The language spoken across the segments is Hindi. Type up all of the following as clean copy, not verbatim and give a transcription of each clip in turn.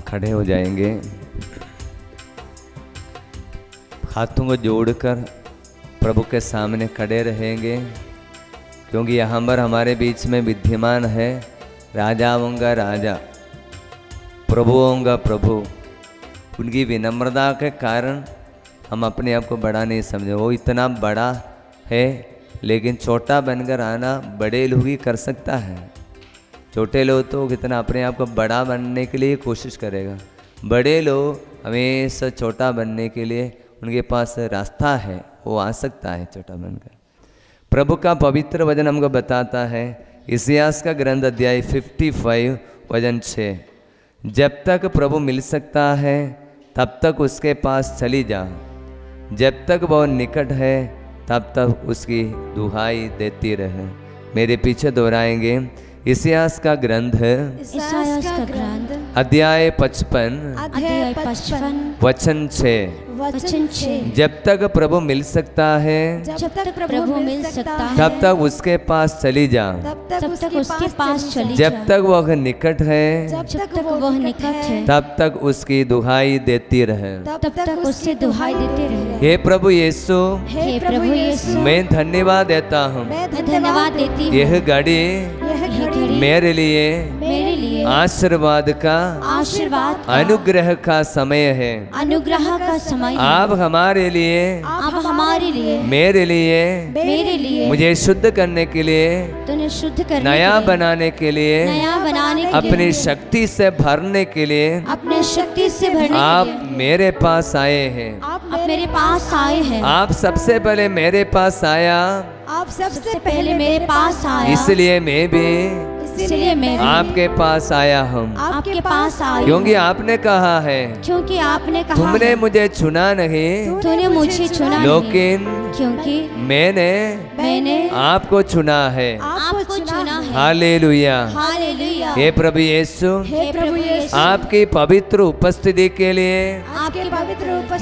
खड़े हो जाएंगे, हाथों को जोड़कर प्रभु के सामने खड़े रहेंगे, क्योंकि यहाँ पर हमारे बीच में विद्यमान है राजाओं का राजा, प्रभुओं का प्रभु। उनकी विनम्रता के कारण हम अपने आप को बड़ा नहीं समझे। वो इतना बड़ा है, लेकिन छोटा बनकर आना बड़े लोग ही कर सकता है। छोटे लोग तो कितना अपने आप को बड़ा बनने के लिए कोशिश करेगा, बड़े लोग हमेशा छोटा बनने के लिए उनके पास रास्ता है, वो आ सकता है छोटा बनकर। प्रभु का पवित्र वचन हमको बताता है, इतिहास का ग्रंथ अध्याय 55 वचन 6, जब तक प्रभु मिल सकता है तब तक उसके पास चली जा, जब तक वह निकट है तब तक उसकी दुहाई देती रहे। मेरे पीछे दोहराएंगे, इतिहास का ग्रंथ अध्याय 55 वचन 6, जब तक प्रभु मिल सकता है तब तक उसके पास चली जा, जब तक वह निकट है तब तक उसकी दुहाई देती रहे। हे प्रभु यीशु, मैं धन्यवाद देता हूँ, यह घड़ी मेरे लिए आशीर्वाद का अनुग्रह का समय है। आप हमारे लिए मेरे लिए मुझे शुद्ध करने के लिए, नया बनाने के लिए, अपनी शक्ति से भरने के लिए आप मेरे पास आए हैं। आप सबसे पहले मेरे पास आया, इसलिए मैं भी आपके पास आया हूँ, क्योंकि आपने कहा है, तुमने मुझे चुना नहीं, लेकिन क्योंकि मैंने आपको चुना है। हालेलुया। हे प्रभु यीशु, आपकी पवित्र उपस्थिति के लिए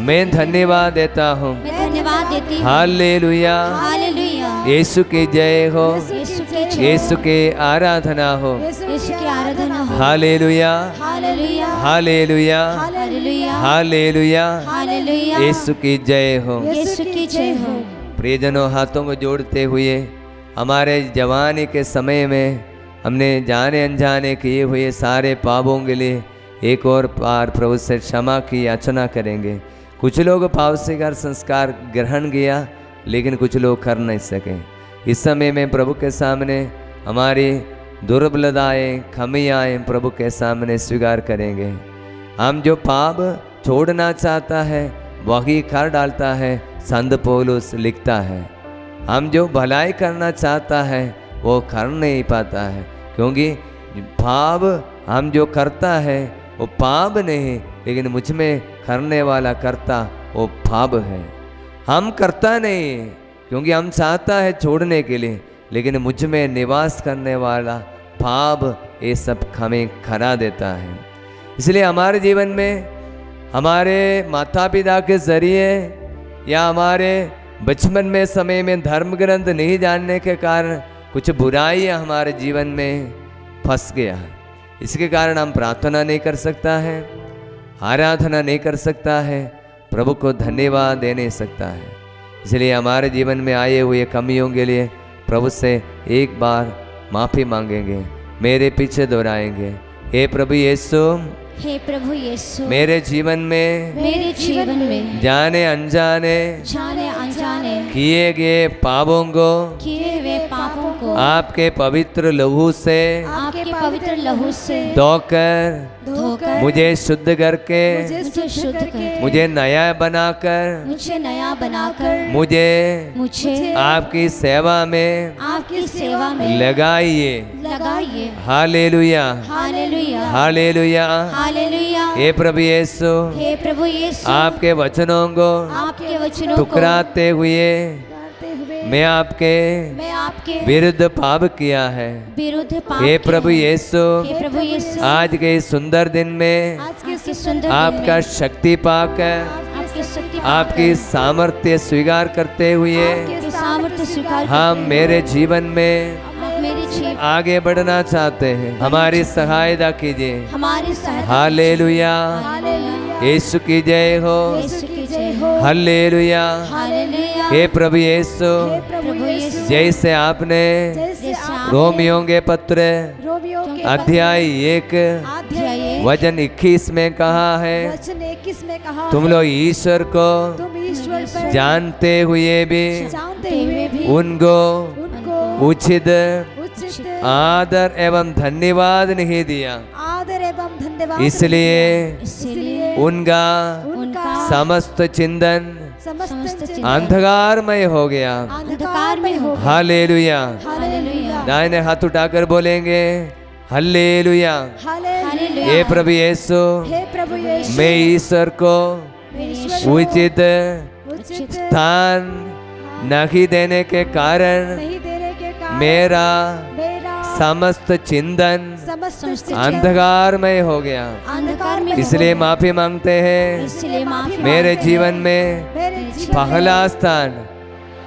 मैं धन्यवाद देता हूँ। हालेलुया। यीशु की जय हो, यीशु की आराधना हो। हालेलुया, हालेलुया, हालेलुया, यीशु की जय हो। प्रियजनों, हाथों को जोड़ते हुए हमारे जवानी के समय में हमने जाने अनजाने किए हुए सारे पापों के लिए एक और बार प्रभु से क्षमा की याचना करेंगे। कुछ लोग पाप स्वीकार संस्कार ग्रहण किया, लेकिन कुछ लोग कर नहीं सके। इस समय में प्रभु के सामने हमारी दुर्बलताएं, खमियाएं प्रभु के सामने स्वीकार करेंगे। हम जो पाप छोड़ना चाहता है वही कर डालता है, संत पौलुस लिखता है। हम जो भलाई करना चाहता है वो कर नहीं पाता है, क्योंकि पाप हम जो करता है वो पाप नहीं, लेकिन मुझ में करने वाला करता वो पाप है। हम करता नहीं क्योंकि हम चाहता है छोड़ने के लिए, लेकिन मुझ में निवास करने वाला पाप ये सब हमें खरा देता है। इसलिए हमारे जीवन में हमारे माता पिता के जरिए या हमारे बचपन में समय में धर्म ग्रंथ नहीं जानने के कारण कुछ बुराइयां हमारे जीवन में फंस गया है। इसके कारण हम प्रार्थना नहीं कर सकता है, आराधना नहीं कर सकता है, प्रभु को धन्यवाद दे नहीं सकता है। इसलिए हमारे जीवन में आए हुए कमियों के लिए प्रभु से एक बार माफ़ी मांगेंगे, मेरे पीछे दोहराएंगे, हे प्रभु यीशु, हे प्रभु यीशु, मेरे जीवन में जाने अनजाने किए गए पापों को आपके पवित्र लहू से धोकर मुझे शुद्ध करके मुझे नया बनाकर मुझे आपकी सेवा में लगाइए। Hallelujah, hallelujah. हे प्रभु यीशु, आपके वचनों को ठुकराते हुए मैं आपके विरुद्ध पाप किया है। हे प्रभु यीशु, आज के इस सुंदर दिन में आपका शक्ति पाकर आपकी सामर्थ्य स्वीकार करते हुए हम मेरे जीवन में मेरे जीवन आगे बढ़ना चाहते हैं, हमारी सहायता कीजिए। हमारी सहायता हालेलुया, हालेलुया, यीशु की जय हो। यीशु की जय हो। Hallelujah, hallelujah. हे प्रभु यीशु, हे प्रभु यीशु, जैसे आपने जैसे आप रोमियों के पत्र रोमियों के अध्याय 1 अध्याय वचन 21 में कहा है, वचन 21 में कहा तुम लोग ईश्वर को तुम ईश्वर पर जानते हुए भी जानते हुए भी उनको उनको उचित उचित आदर एवं धन्यवाद नहीं दिया, आदर एवं धन्यवाद इसलिए इसलिए उनका उनका समस्त चिंतन समस्त चिंतन अंधकारमय हो गया। अंधकार में हो गया। हालेलुया, हालेलुया, दाहिने हाथ उठाकर बोलेंगे हालेलुया। हालेलुया। हे प्रभु यीशु, हे प्रभु यीशु, मैं ईश्वर को ईश्वर उचित उचित स्थान नहीं देने के कारण नहीं देने के कारण मेरा मेरा समस्त चिंतन समस्त अंधकारमय हो गया। अंधकार में इसलिए माफी मांगते हैं, इसलिए माफी मेरे जीवन में मेरे जीवन पहला स्थान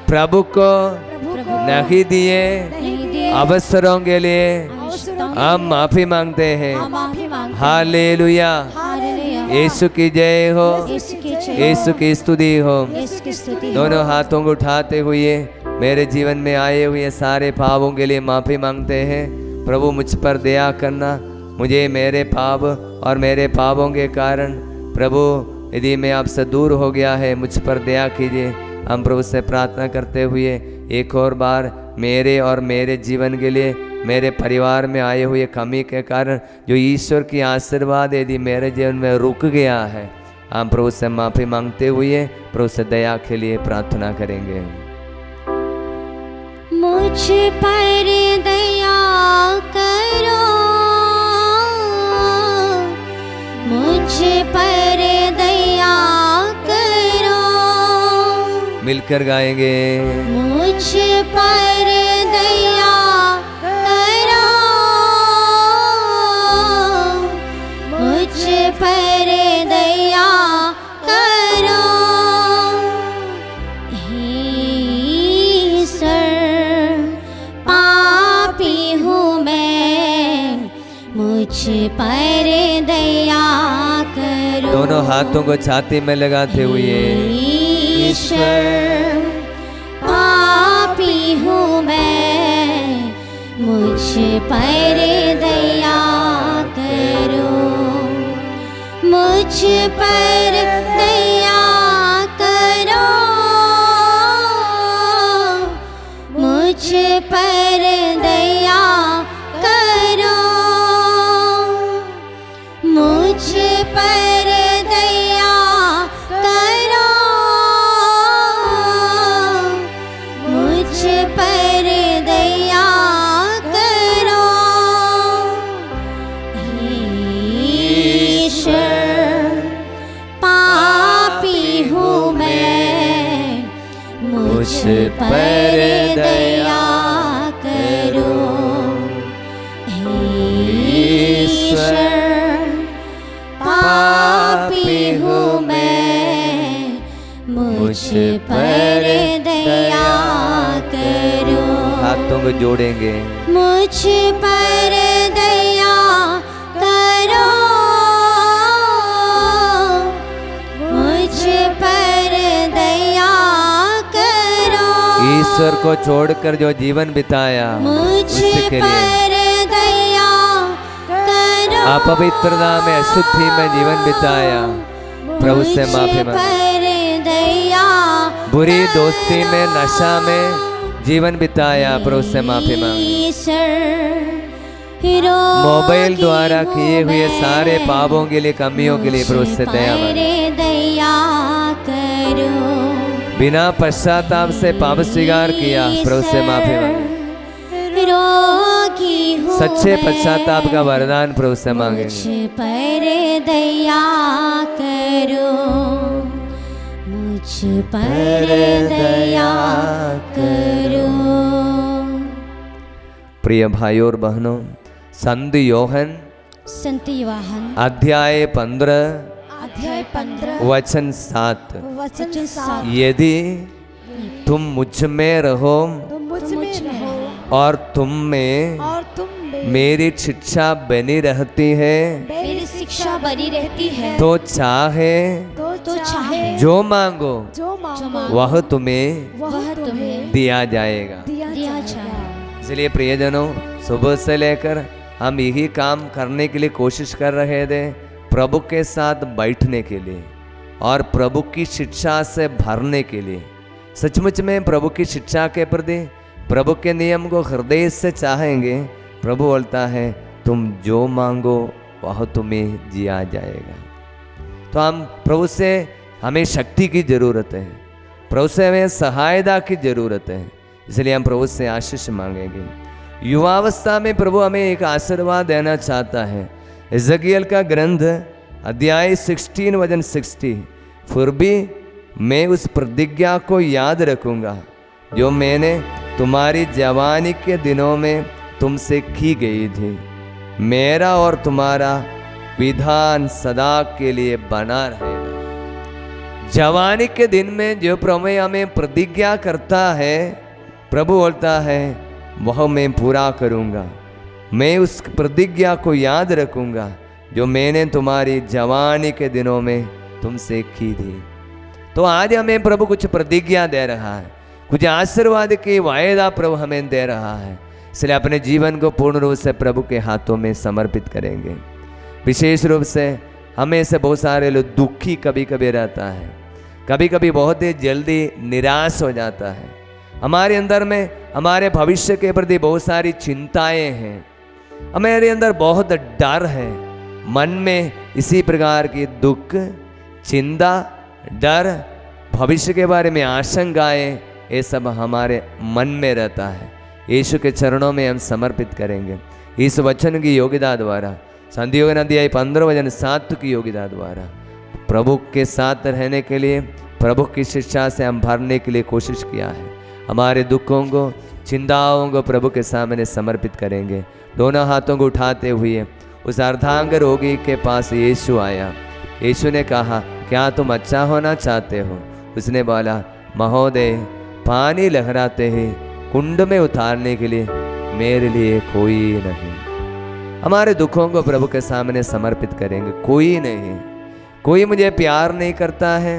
प्रभु को प्रभु को नहीं दिए नहीं दिए अवसरों के लिए अवसरों हम माफी मांगते हैं। माफी मांग हालेलुया, हालेलुया। यीशु की जय हो, यीशु की जय हो। यीशु की स्तुति हो। यीशु की स्तुति हो। दोनों हाथों को उठाते हुए मेरे जीवन में आए हुए सारे पापों के लिए माफी मांगते हैं। प्रभु मुझ पर दया करना, मुझे मेरे पाप और मेरे पापों के कारण प्रभु यदि मैं आपसे दूर हो गया है, मुझ पर दया कीजिए। हम प्रभु से प्रार्थना करते हुए एक और बार मेरे और मेरे जीवन के लिए, मेरे परिवार में आए हुए कमी के कारण जो ईश्वर की आशीर्वाद यदि मेरे जीवन में रुक गया है, हम प्रभु से माफी मांगते हुए प्रभु से दया के लिए प्रार्थना करेंगे। मुझ पर दया करो, मुझ पर दया करो, मिलकर गाएंगे। मुझ पर दया करो, मुझ पर दया करो, हे ईश्वर पापी हूँ मैं, मुझ पर दया करो। दोनों हाथों को छाती में लगाते हुए ईश्वर पापी हूँ मैं, मुझ पर दया करो, मुझ पर दया करो, मुझ पर दया करो, मुझ पर दया करो, मुझ पर दया करो, हे ईश्वर पापी हूँ मैं, मुझ पर दया करो, हे ईश्वर पापी हूँ मैं, मुझ पर दया करो। हाथों को जोड़ेंगे। मुझ पर दया करो, मुझ पर दया करो, ईश्वर को छोड़कर जो जीवन बिताया मुझ उसके लिए, पर दया करो, अपवित्रता में अशुद्धि में जीवन बिताया, प्रभु से माफी मुझ मांगे। पर दया बुरी दोस्ती में, नशा में जीवन बिताया, प्रभु से माफी मांगे। मोबाइल द्वारा किए हुए सारे पापों के लिए, कमियों के लिए प्रभु से दया मांगे। दया करो, बिना पश्चाताप से पाप स्वीकार किया, प्रभु से माफी मांगे। रोगी हूँ सच्चे मैं, पश्चाताप का वरदान प्रभु से मांगेंगे। मुझ पर दया करो, मुझ पर दया करो। प्रिय भाइयों और बहनों, संत योहन संत यूहन्ना अध्याय 15 अध्याय 15 वचन 7, वचन 7, यदि तुम मुझ में रहो तुम मुझ में रहो और तुम में और तुम में मेरी शिक्षा बनी रहती है, मेरी शिक्षा बनी रहती है, तो चाहे तो चाहे जो मांगो जो मांगो वह तुम्हें वह तुम्हें दिया जाएगा। दिया दिया जाएगा। इसलिए प्रियजनों, सुबह से लेकर हम यही काम करने के लिए कोशिश कर रहे थे, प्रभु के साथ बैठने के लिए और प्रभु की शिक्षा से भरने के लिए। सचमुच में प्रभु की शिक्षा के प्रति, प्रभु के नियम को हृदय से चाहेंगे, प्रभु बोलता है तुम जो मांगो वह तुम्हें दिया जाएगा। तो हम प्रभु से, हमें शक्ति की ज़रूरत है, प्रभु से हमें सहायता की ज़रूरत है, इसलिए हम प्रभु से आशीष मांगेंगे। युवावस्था में प्रभु हमें एक आशीर्वाद देना चाहता है। एजेकियल का ग्रंथ अध्याय 16 वचन 60, फिर भी मैं उस प्रतिज्ञा को याद रखूँगा जो मैंने तुम्हारी जवानी के दिनों में तुमसे की गई थी। मेरा और तुम्हारा विधान सदा के लिए बना रहेगा। जवानी के दिन में जो प्रभु हमें प्रतिज्ञा करता है, प्रभु बोलता है वह मैं पूरा करूँगा। मैं उस प्रतिज्ञा को याद रखूँगा जो मैंने तुम्हारी जवानी के दिनों में तुमसे की थी। तो आज हमें प्रभु कुछ प्रतिज्ञा दे रहा है, कुछ आशीर्वाद की वायदा प्रभु हमें दे रहा है, इसलिए अपने जीवन को पूर्ण रूप से प्रभु के हाथों में समर्पित करेंगे। विशेष रूप से हमें से बहुत सारे लोग दुखी कभी कभी रहता है, कभी कभी बहुत ही जल्दी निराश हो जाता है। हमारे अंदर में हमारे भविष्य के प्रति बहुत सारी चिंताएं हैं, हमारे अंदर बहुत डर है, मन में इसी प्रकार की दुख, चिंता, डर, भविष्य के बारे में आशंकाएं, ये सब हमारे मन में रहता है। यीशु के चरणों में हम समर्पित करेंगे इस वचन की योग्यता द्वारा। संधियोगन अध्याय 15 वचन 7 की योग्यता द्वारा प्रभु के साथ रहने के लिए, प्रभु की शिक्षा से हम भरने के लिए कोशिश किया है। हमारे दुखों को, चिंताओं को प्रभु के सामने समर्पित करेंगे। दोनों हाथों को उठाते हुए उस अर्धांग रोगी के पास यीशु आया। यीशु ने कहा क्या तुम अच्छा होना चाहते हो? उसने बोला महोदय, पानी लहराते ही कुंड में उतारने के लिए मेरे लिए कोई नहीं। हमारे दुखों को प्रभु के सामने समर्पित करेंगे। कोई नहीं, कोई मुझे प्यार नहीं करता है,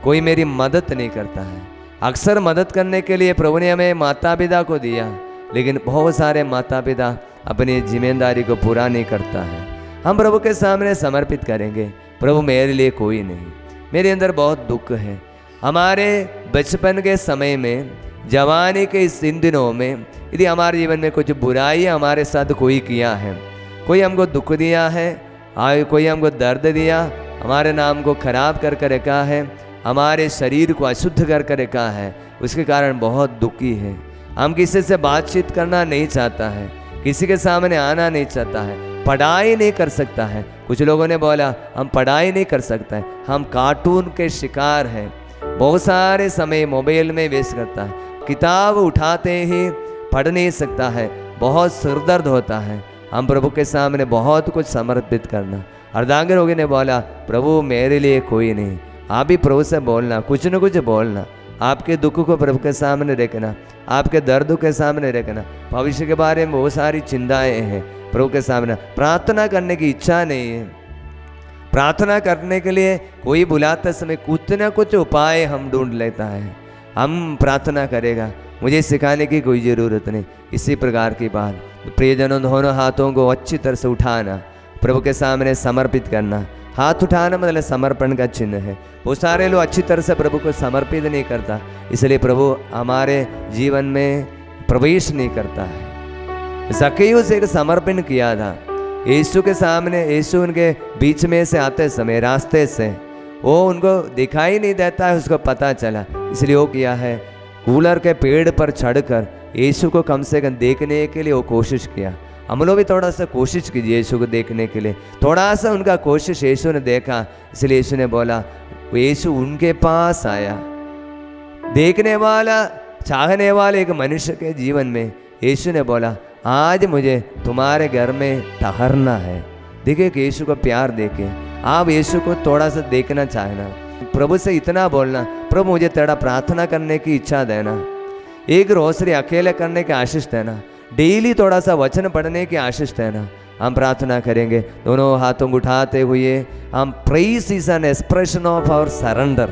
कोई मेरी मदद नहीं करता है। अक्सर मदद करने के लिए प्रभु ने हमें माता पिता को दिया, लेकिन बहुत सारे माता पिता अपनी जिम्मेदारी को पूरा नहीं करता है। हम प्रभु के सामने समर्पित करेंगे, प्रभु मेरे लिए कोई नहीं, मेरे अंदर बहुत दुख है। हमारे बचपन के समय में, जवानी के इन दिनों में यदि हमारे जीवन में कुछ बुराई हमारे साथ कोई किया है, कोई हमको दुख दिया है, कोई हमको दर्द दिया, हमारे नाम को खराब करके रखा है, हमारे शरीर को अशुद्ध करके रखा है, उसके कारण बहुत दुखी है। हम किसी से बातचीत करना नहीं चाहता है, किसी के सामने आना नहीं चाहता है, पढ़ाई नहीं कर सकता है। कुछ लोगों ने बोला हम पढ़ाई नहीं कर सकते हैं, हम कार्टून के शिकार हैं, बहुत सारे समय मोबाइल में वेस्ट करता है, किताब उठाते ही पढ़ नहीं सकता है, बहुत सिरदर्द होता है। हम प्रभु के सामने बहुत कुछ समर्पित करना। अर्धांगिन रोगी ने बोला प्रभु मेरे लिए कोई नहीं। आप भी प्रभु से बोलना, कुछ न कुछ बोलना, आपके दुख को प्रभु के सामने रखना, आपके दर्द के सामने रखना। भविष्य के बारे में बहुत सारी चिंताएं हैं, प्रभु के सामने प्रार्थना करने की इच्छा नहीं है। प्रार्थना करने के लिए कोई बुलाते समय कुछ न कुछ उपाय हम ढूंढ लेता है, हम प्रार्थना करेगा, मुझे सिखाने की कोई ज़रूरत नहीं। इसी प्रकार की बात, प्रियजनों दोनों हाथों को अच्छी तरह से उठाना, प्रभु के सामने समर्पित करना। हाथ उठाना मतलब समर्पण का चिन्ह है। वो सारे लोग अच्छी तरह से प्रभु को समर्पित नहीं करता, इसलिए प्रभु हमारे जीवन में प्रवेश नहीं करता है। ज़क्कैयुस एक समर्पण किया था यीशु के सामने। यीशु उनके बीच में से आते समय रास्ते से वो उनको दिखाई नहीं देता है, उसको पता चला, इसलिए वो किया है कूलर के पेड़ पर चढ़कर यीशु को कम से कम देखने के लिए वो कोशिश किया। हम लोग भी थोड़ा सा कोशिश कीजिए यीशु को देखने के लिए। थोड़ा सा उनका कोशिश यीशु ने देखा, इसलिए यीशु ने बोला, यीशु उनके पास आया। देखने वाला, चाहने वाले एक मनुष्य के जीवन में यीशु ने बोला आज मुझे तुम्हारे घर में ठहरना है। देखिए कि यीशु को प्यार देखे, आप यीशु को थोड़ा सा देखना चाहना, प्रभु से इतना बोलना, प्रभु मुझे तेरा प्रार्थना करने की इच्छा देना। एक रोसरी अकेले करने की आशीष देना, डेली थोड़ा सा वचन पढ़ने की आशीष देना। हम प्रार्थना करेंगे दोनों हाथों को उठाते हुए। हम praise is an expression of our surrender,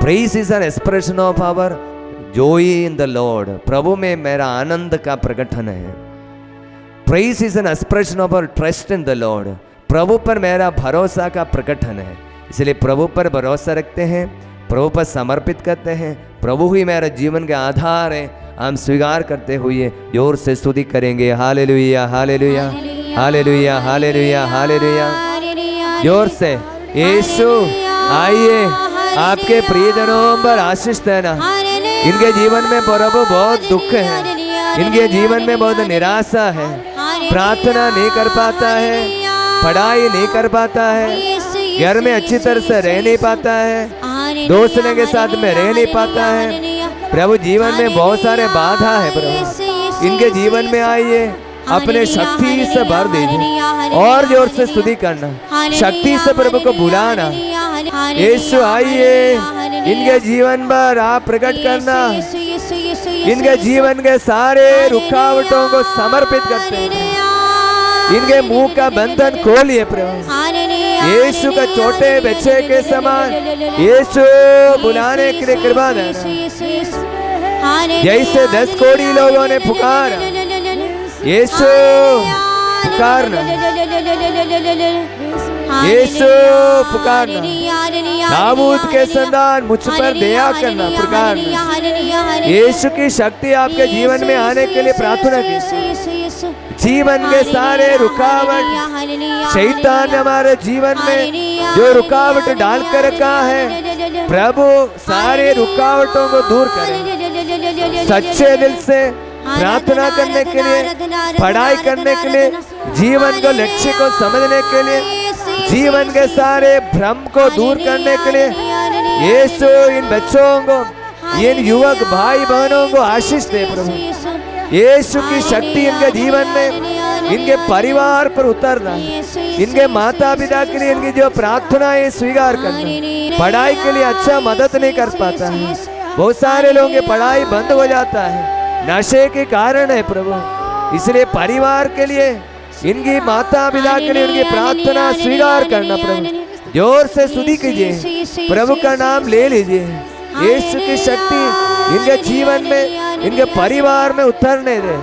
praise is an expression of our joy in the Lord. प्रभु में मेरा आनंद का प्रकटन है। Praise is an expression of our trust in the Lord. प्रभु पर मेरा भरोसा का प्रकटन है। इसलिए प्रभु पर भरोसा रखते हैं, प्रभु पर समर्पित करते हैं। प्रभु ही मेरा जीवन का आधार है। हम स्वीकार करते हुए जोर से स्तुति करेंगे। Hallelujah hallelujah hallelujah hallelujah hallelujah. जोर से यीशु आइए, आपके प्रियजनों पर आशीष देना। इनके जीवन में प्रभु बहुत दुख है, इनके जीवन में बहुत निराशा है, प्रार्थना नहीं कर पाता है, पढ़ाई नहीं कर पाता है, घर में अच्छी तरह से रह नहीं पाता है, दोस्तों के साथ में रह नहीं पाता है। प्रभु जीवन में बहुत सारे बाधा है। प्रभु इनके जीवन में आइए, अपने शक्ति से भर दीजिए और जोर से स्तुति करना, शक्ति से प्रभु को बुलाना। यीशु आइए, इनके जीवन पर आप प्रकट करना। इनके जीवन के सारे रुकावटों को समर्पित करते हैं। इनके मुंह का बंधन खोलिए प्रभु। यीशु का छोटे बच्चे के समान यीशु बुलाने के लिए कृपा देना। जैसे 10 करोड़ लोगों ने पुकारा, यीशु पुकारना, यीशु पुकारना। दाऊद के संतान मुझ पर दया करना, पुकारना। यीशु की शक्ति आपके जीवन में आने के लिए प्रार्थना कीजिए। जीवन के सारे रुकावट, शैतान हमारे जीवन में जो रुकावट डाल कर रखा है, प्रभु सारे रुकावटों को दूर करें। सच्चे दिल से प्रार्थना करने के लिए, पढ़ाई करने के लिए, जीवन को लक्ष्य को समझने के लिए, जीवन के सारे भ्रम को दूर करने के लिए यीशु इन बच्चों को, इन युवक भाई बहनों को आशीष दे प्रभु। यीशु की शक्ति इनके जीवन में, इनके परिवार पर उतरना, इनके माता पिता के लिए इनकी जो प्रार्थनाएं स्वीकार करना। पढ़ाई के लिए अच्छा मदद नहीं कर पाता है, बहुत सारे लोगों की पढ़ाई बंद हो जाता है, नशे के कारण है प्रभु। इसलिए परिवार के लिए, इनकी माता पिता के लिए उनकी प्रार्थना स्वीकार करना प्रभु। जोर से स्तुति कीजिए, प्रभु का नाम ले लीजिए। यीशु की शक्ति इनके जीवन में, इनके परिवार में उतरने दे।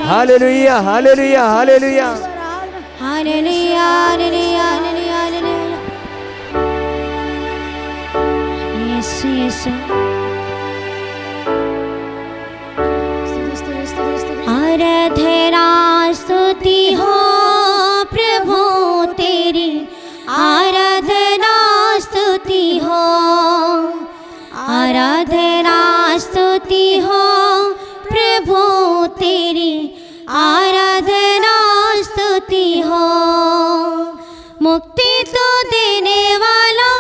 Hallelujah hallelujah hallelujah hallelujah hallelujah hallelujah. Yeshu Yeshu आराधना स्तुति हो प्रभु तेरी, आराधना स्तुति हो, आराधना स्तुति हो प्रभु तेरी, आराधना स्तुति हो। मुक्ति तो देने वाला,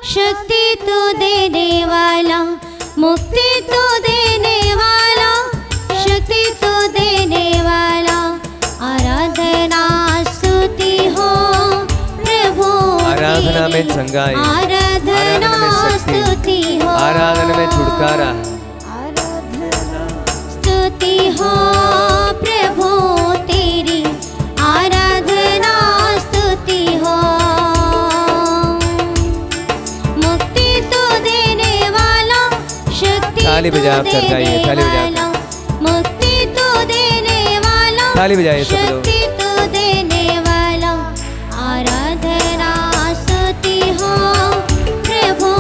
शक्ति तो देने वाला, मुक्ति तो देने वाला, शक्ति तो देने वाला, आराधना स्तुति हो प्रभु। आराधना में चंगाई, आराधना स्तुति हो, आराधना में छुटकारा, स्तुति हो प्रभु तेरी, आराधना स्तुति हो। मुक्ति तो देने वाला, शक्ति ताली तो बजाओ, सरकाइए, देने ताली बजाओ। वाला, मुक्ति तो देने वाला, ताली बजाइए सब लोग। शक्ति तो देने वाला, आराधना स्तुति हो प्रभु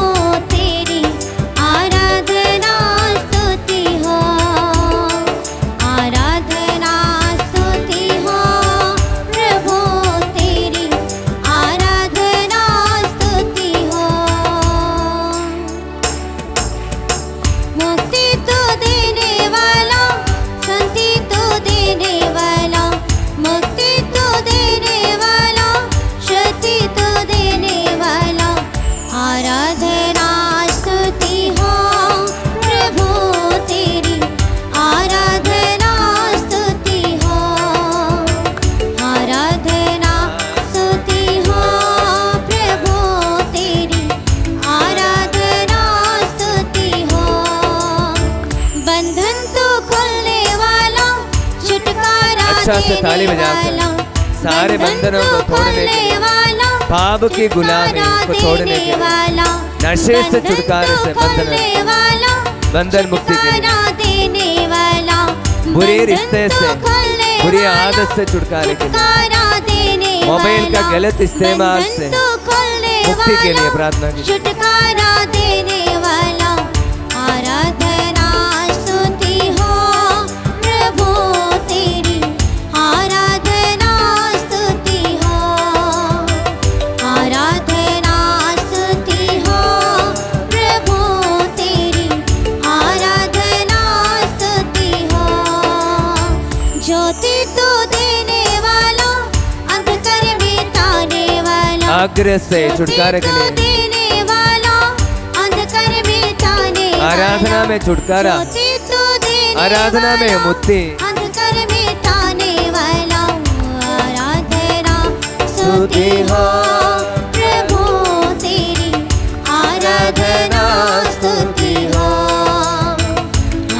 तेरी, आराधना स्तुति हो, आराधना स्तुति हो प्रभु तेरी, आराधना स्तुति हो। मुक्ति तो देने वाला, शांति तो देने वाला, मुक्ति तो खोलने वाला, छुटकारा अच्छा से ताली देने बजाकर वाला, सारे बंधनों को तोड़ने के लिए, वाला, पाप की गुलामी को तोड़ने के लिए, वाला, नशे से छुटकारे से बंधन मुक्ति के लिए, देने वाला, बुरे रिश्ते से, बुरी आदत से छुटकारे के लिए, मोबाइल का गलत इस्तेमाल से मुक्ति के लिए प्रार्थना की। छुटकारा देने वाला, आराधना स्तुति हो प्रभु तेरी, आराधना स्तुति हो, आराधना स्तुति हो प्रभु तेरी, आराधना स्तुति हो। ज्योति तो देने वाला, अंधकार मिटाने वाला, आग्रह से छुटकारे के लिए, देने वाला, अंधकार मिटाने वाला, आराधना में छुटकारा, आराधना में मुक्ति, अंधकार मिटाने वाला, आराधना स्तुति हो प्रभु तेरी, आराधना स्तुति हो,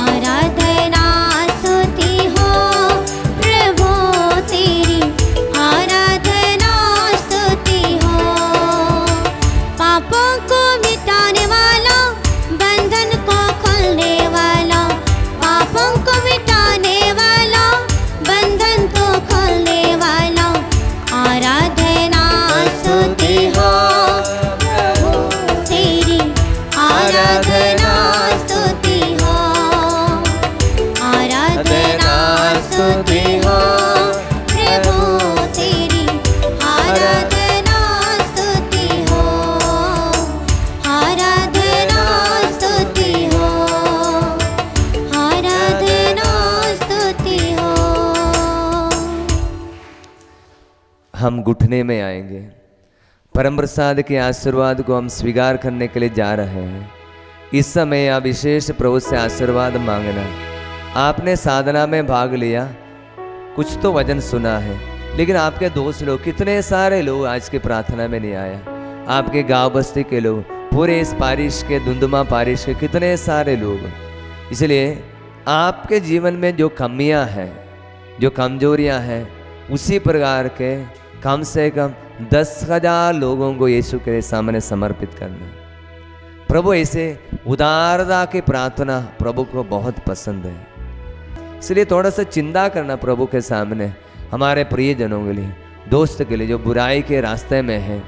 आराधना स्तुति हो प्रभु तेरी, आराधना स्तुति हो। पापों को मिटाने वाला, बंधन को खोलने वाला, पापों को मिटाने वाला, बंधन को खोलने वाला, आराधना स्तुति हो प्रभु तेरी, आराधना स्तुति हो, आराधना स्तुति हो प्रभु तेरी, आराधना स्तुति हो, आराधना स्तुति हो, आराधना स्तुति हो। हम घुटने में आएंगे। परम प्रसाद के आशीर्वाद को हम स्वीकार करने के लिए जा रहे हैं। इस समय आप विशेष प्रभु से आशीर्वाद मांगना। आपने साधना में भाग लिया, कुछ तो वचन सुना है, लेकिन आपके दोस्त लोग, कितने सारे लोग आज की प्रार्थना में नहीं आया। आपके गांव बस्ती के लोग, पूरे इस पारिश के, धुंधुमा पारिश के कितने सारे लोग। इसलिए आपके जीवन में जो कमियां हैं, जो कमजोरियां हैं, उसी प्रकार के कम से कम 10,000 लोगों को यीशु के सामने समर्पित करना। प्रभु ऐसे उदारता की प्रार्थना प्रभु को बहुत पसंद है। इसलिए थोड़ा सा चिंता करना प्रभु के सामने, हमारे प्रियजनों के लिए, दोस्त के लिए जो बुराई के रास्ते में है,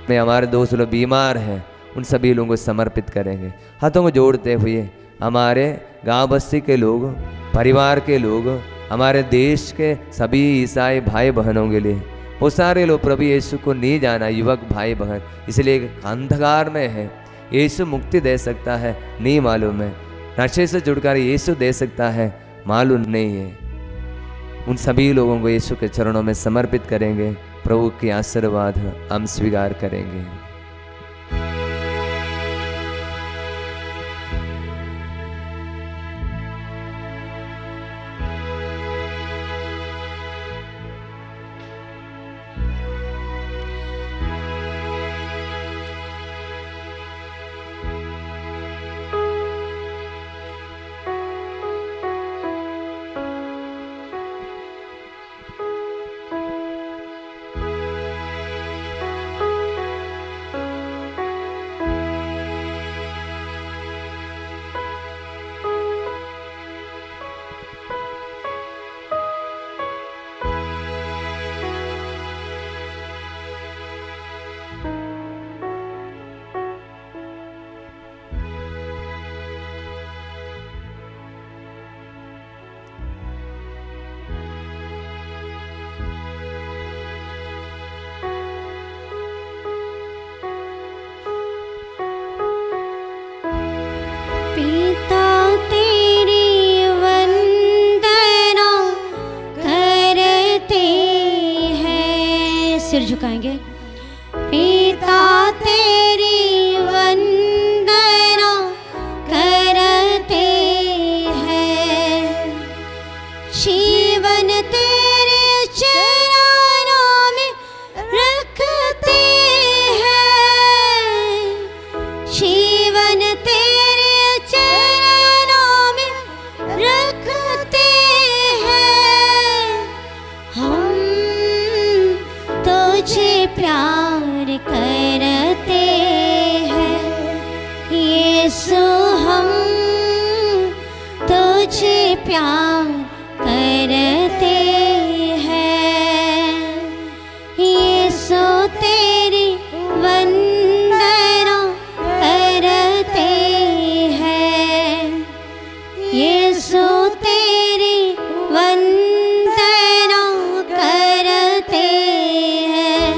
में हमारे दोस्त लोग बीमार हैं, उन सभी लोगों को समर्पित करेंगे। हाथों को जोड़ते हुए हमारे गांव बस्ती के लोग, परिवार के लोग, हमारे देश के सभी ईसाई भाई बहनों के लिए, वो सारे लोग प्रभु यीशु को नहीं जाना, युवक भाई बहन, इसलिए अंधकार में है। यीशु मुक्ति दे सकता है, नहीं मालूम है। नशे से छुटकारा यीशु दे सकता है, मालूम नहीं है। उन सभी लोगों को यीशु के चरणों में समर्पित करेंगे। प्रभु के आशीर्वाद हम स्वीकार करेंगे। पिता तेरी वंदना करते हैं, सिर झुकाएंगे। पिता तेरी वंदना करते हैं, जीवन तेरे चरणों में रखते हैं, जीवन तेरे चरणों में रख तुझे प्यार करते हैं। यीशु तेरी वंदना करते हैं। यीशु तेरी वंदना करते हैं।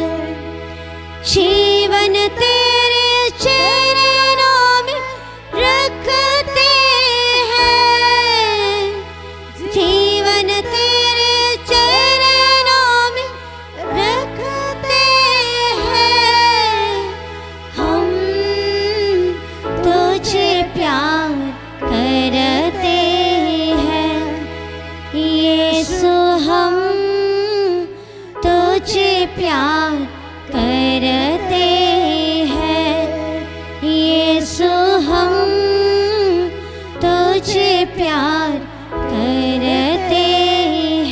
जीवन तेरे चरणों में रखते हैं। जीवन तेरे चरणों में रखते हैं। हम तुझे प्यार करते हैं। यीशु हम तुझे प्यार करते हैं। यीशु हम तुझे प्यार करते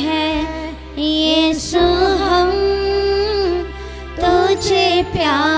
हैं। यीशु हम तुझे प्यार